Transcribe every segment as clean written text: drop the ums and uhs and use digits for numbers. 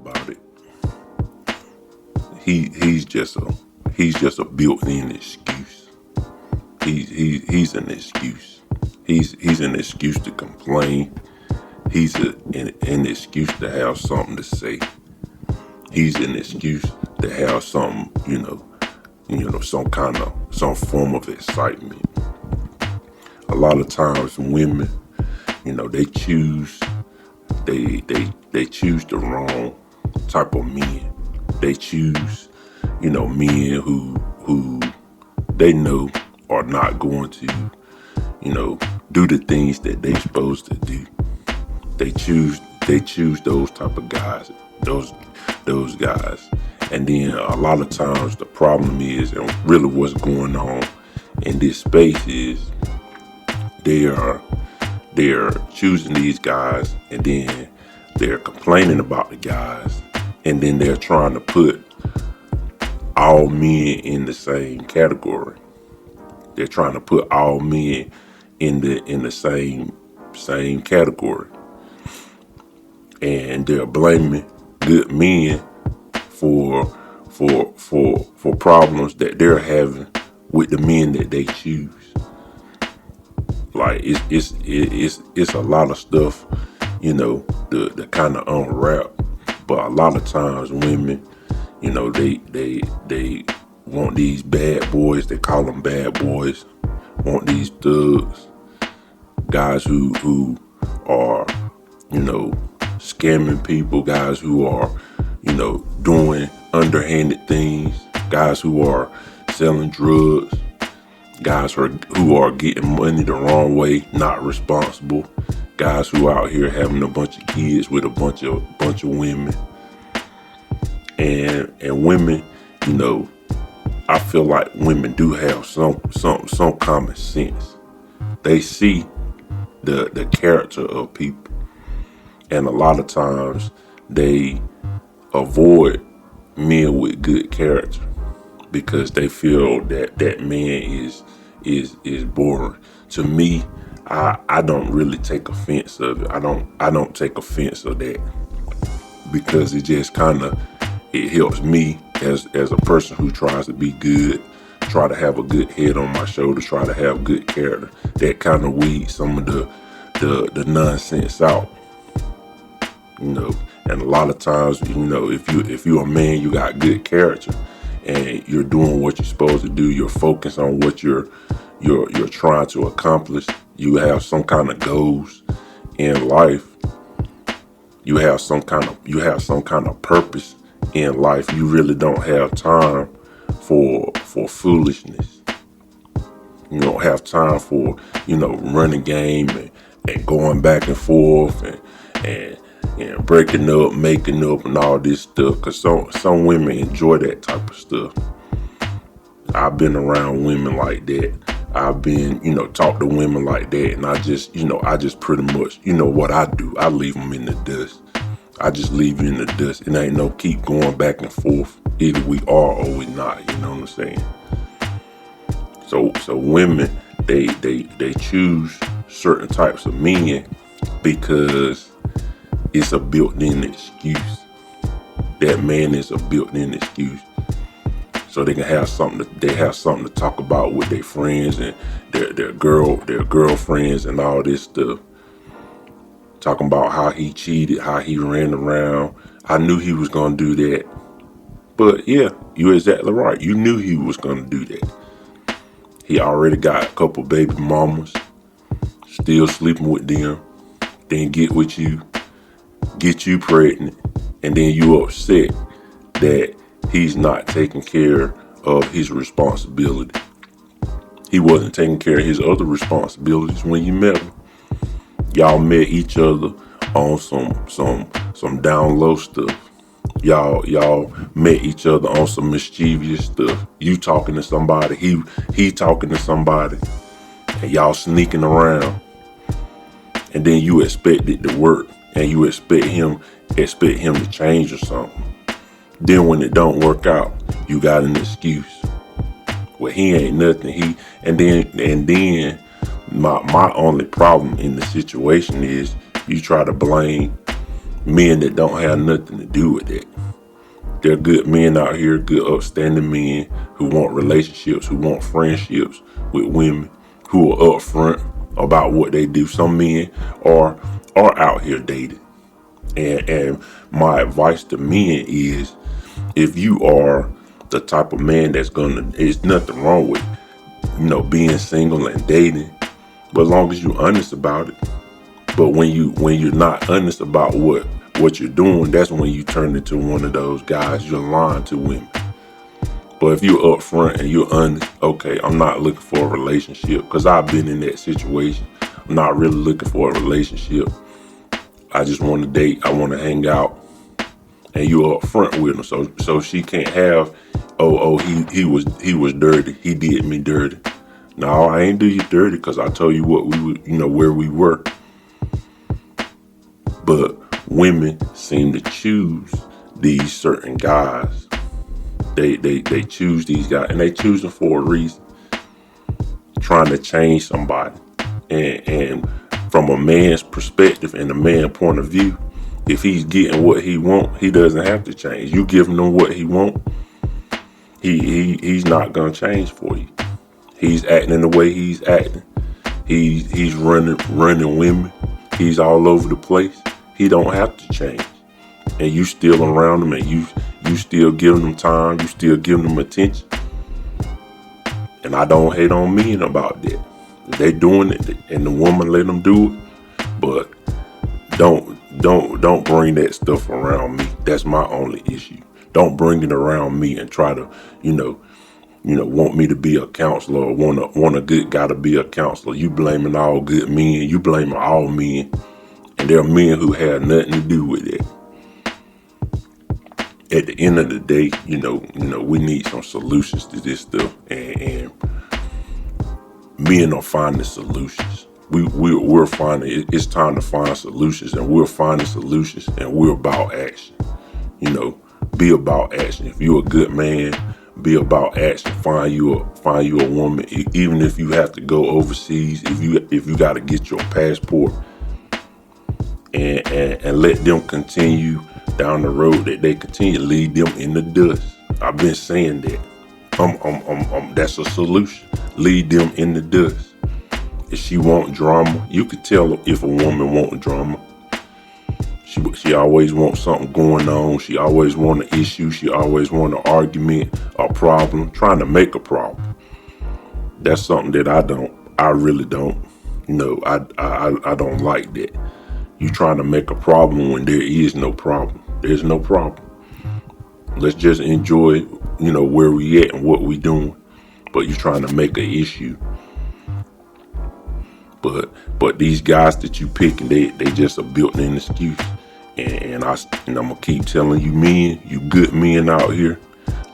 about it, he's just a built-in excuse. He's an excuse. He's an excuse to complain. He's an excuse to have something to say. He's an excuse to have something, some form of excitement. A lot of times women, they choose the wrong type of men. They choose, men who they know are not going to, do the things that they supposed to do. They choose those type of guys, those guys. And then a lot of times the problem is, and really what's going on in this space is they're choosing these guys, and then they're complaining about the guys, and then they're trying to put all men in the same category. They're trying to put all men in the same category, and they're blaming good men for problems that they're having with the men that they choose. Like it's a lot of stuff, to kind of unwrap. But a lot of times women, they want these bad boys. They call them bad boys. Want these thugs, guys who are, scamming people, guys who are, doing underhanded things, guys who are selling drugs, guys who are getting money the wrong way, not responsible, guys who out here having a bunch of kids with a bunch of women, and women, I feel like women do have some common sense. They see the character of people, and a lot of times they avoid men with good character because they feel that man is boring. To me, I don't really take offense of it. I don't take offense of that, because it just it helps me as a person who tries to be good, try to have a good head on my shoulders, try to have good character. That kind of weeds some of the nonsense out. And a lot of times, if you're a man, you got good character, and you're doing what you're supposed to do. You're focused on what you're trying to accomplish. You have some kind of goals in life. You have some kind of purpose in life. You really don't have time for foolishness. You don't have time for running game and going back and forth and breaking up, making up, and all this stuff. Because some women enjoy that type of stuff. I've been around women like that. I've been, talk to women like that, and I just pretty much, what I do, I leave them in the dust. I just leave you in the dust. It ain't no keep going back and forth. Either we are or we not. You know what I'm saying? So women, they choose certain types of men because it's a built-in excuse. That man is a built-in excuse. So they can have something to talk about with their friends and their girlfriends and all this stuff. Talking about how he cheated, how he ran around. I knew he was gonna do that. But yeah, you're exactly right. You knew he was gonna do that. He already got a couple baby mamas, still sleeping with them, then get with you, get you pregnant, and then you upset that he's not taking care of his responsibility. He wasn't taking care of his other responsibilities when you met him. Y'all met each other on some down low stuff. Y'all met each other on some mischievous stuff. You talking to somebody, he talking to somebody, and y'all sneaking around. And then you expect it to work, and you expect him to change or something. Then when it don't work out, you got an excuse. Well, he ain't nothing. And then my only problem in the situation is you try to blame, men that don't have nothing to do with that. There are good men out here, good upstanding men who want relationships, who want friendships with women, who are upfront about what they do. Some men are out here dating. And my advice to men is, if you are the type of man there's nothing wrong with, being single and dating, but as long as you're honest about it. But when you're not honest about what you're doing, that's when you turn into one of those guys. You're lying to women. But if you're upfront and you're honest, okay, I'm not looking for a relationship, because I've been in that situation. I'm not really looking for a relationship. I just want to date. I want to hang out. And you're upfront with them, so she can't have, he was dirty. He did me dirty. No, I ain't do you dirty, because I told you what we were, where we were. But women seem to choose these certain guys. They choose these guys, and they choose them for a reason. Trying to change somebody. And from a man's perspective and a man's point of view, if he's getting what he wants, he doesn't have to change. You giving him what he wants, he's not gonna change for you. He's acting the way he's acting. He's running women. He's all over the place. He don't have to change. And you still around him, and you still giving them time, you still giving them attention. And I don't hate on men about that. If they doing it and the woman let them do it, but don't bring that stuff around me. That's my only issue. Don't bring it around me and try to, want me to be a counselor, or want a good guy to be a counselor. You blaming all good men. You blaming all men. And there are men who have nothing to do with it. At the end of the day, we need some solutions to this stuff, and men are finding solutions. We're finding it's time to find solutions, and we're finding solutions, and we're about action. Be about action. If you're a good man, be about action. Find you a woman, even if you have to go overseas. If you got to get your passport, and let them continue down the road that they continue to lead them in the dust. I've been saying that. That's a solution. Lead them in the dust. If she want drama, you could tell if a woman want drama. She always wants something going on. She always want an issue. She always want an argument, a problem, trying to make a problem. That's something that I really don't. I don't like that. You trying to make a problem when there is no problem. There's no problem. Let's just enjoy, where we at and what we doing. But you trying to make an issue. But these guys that you picking, they just a built-in excuse. And I'm gonna keep telling you, men, you good men out here,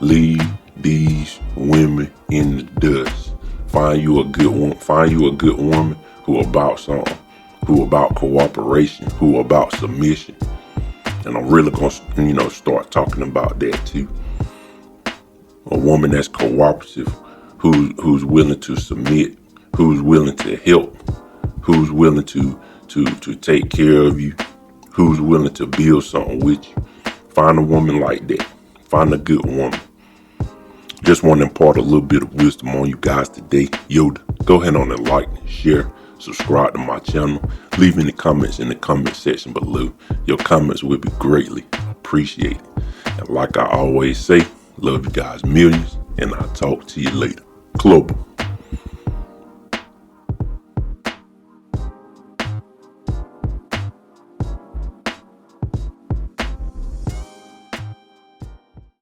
leave these women in the dust. Find you a good one. Find you a good woman who about something, who about cooperation, who about submission. And I'm really gonna, start talking about that too. A woman that's cooperative, who's willing to submit, who's willing to help, who's willing to take care of you, who's willing to build something with you. Find a woman like that. Find a good woman. Just want to impart a little bit of wisdom on you guys today. Yoda, go ahead on and like, share, subscribe to my channel. Leave any comments in the comment section below. Your comments will be greatly appreciated. And like I always say, love you guys millions, and I'll talk to you later. Global.